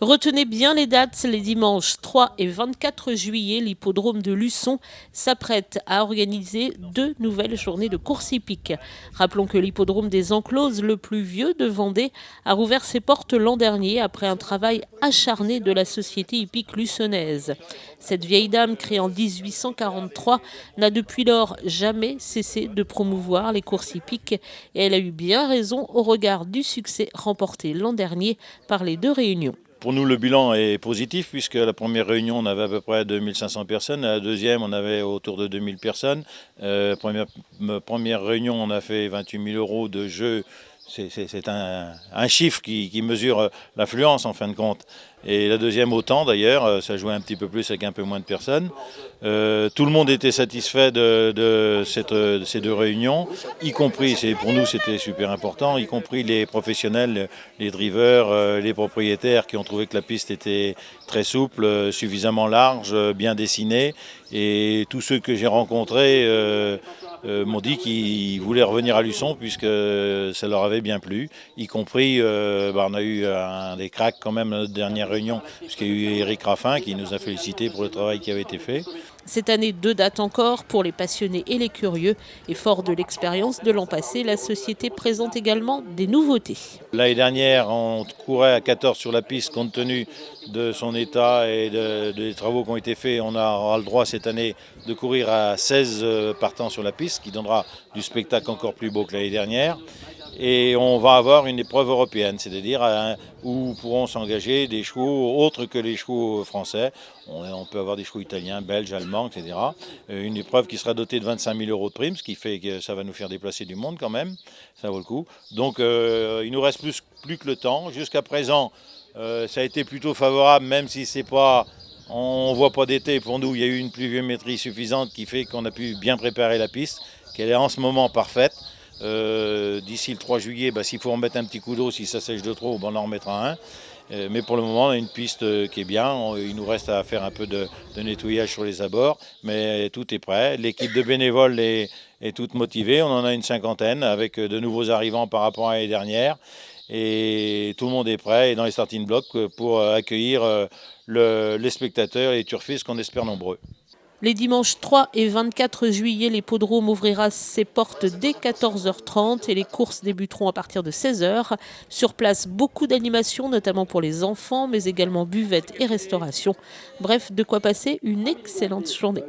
Retenez bien les dates, les dimanches 3 et 24 juillet, l'hippodrome de Luçon s'apprête à organiser 2 nouvelles journées de course hippique. Rappelons que l'hippodrome des Encloses, le plus vieux de Vendée, a rouvert ses portes l'an dernier après un travail acharné de la société hippique luçonnaise. Cette vieille dame, créée en 1843, n'a depuis lors jamais cessé de promouvoir les courses hippiques et elle a eu bien raison au regard du succès remporté l'an dernier par les 2 réunions. Pour nous, le bilan est positif puisque la première réunion, on avait à peu près 2500 personnes. À la deuxième, on avait autour de 2000 personnes. Première réunion, on a fait 28 000 € de jeu. C'est un chiffre qui mesure l'affluence en fin de compte. Et la deuxième autant d'ailleurs, ça jouait un petit peu plus avec un peu moins de personnes. Tout le monde était satisfait de ces 2 réunions, y compris, pour nous c'était super important, y compris les professionnels, les drivers, les propriétaires qui ont trouvé que la piste était très souple, suffisamment large, bien dessinée. Et tous ceux que j'ai rencontrés m'ont dit qu'ils voulaient revenir à Luçon puisque ça leur avait bien plu, y compris, on a eu des cracks quand même à notre dernière réunion, puisqu'il y a eu Eric Raffin qui nous a félicité pour le travail qui avait été fait. Cette année, 2 dates encore pour les passionnés et les curieux. Et fort de l'expérience de l'an passé, la société présente également des nouveautés. L'année dernière, on courait à 14 sur la piste compte tenu de son état et des travaux qui ont été faits. On aura le droit cette année de courir à 16 partants sur la piste, qui donnera du spectacle encore plus beau que l'année dernière. Et on va avoir une épreuve européenne, c'est-à-dire où pourront s'engager des chevaux autres que les chevaux français. On peut avoir des chevaux italiens, belges, allemands, etc. Une épreuve qui sera dotée de 25 000 € de prime, ce qui fait que ça va nous faire déplacer du monde quand même, ça vaut le coup. Donc il nous reste plus que le temps. Jusqu'à présent, ça a été plutôt favorable, même si c'est pas... On ne voit pas d'été pour nous, il y a eu une pluviométrie suffisante qui fait qu'on a pu bien préparer la piste, qu'elle est en ce moment parfaite. D'ici le 3 juillet, s'il faut en mettre un petit coup d'eau, si ça sèche de trop, on en remettra un. Mais pour le moment, on a une piste qui est bien. Il nous reste à faire un peu de nettoyage sur les abords, mais tout est prêt. L'équipe de bénévoles est toute motivée. On en a une 50aine avec de nouveaux arrivants par rapport à l'année dernière. Et tout le monde est prêt et dans les starting blocks pour accueillir les spectateurs et les turfistes qu'on espère nombreux. Les dimanches 3 et 24 juillet, l'hippodrome ouvrira ses portes dès 14h30 et les courses débuteront à partir de 16h. Sur place, beaucoup d'animations, notamment pour les enfants, mais également buvettes et restauration. Bref, de quoi passer une excellente journée.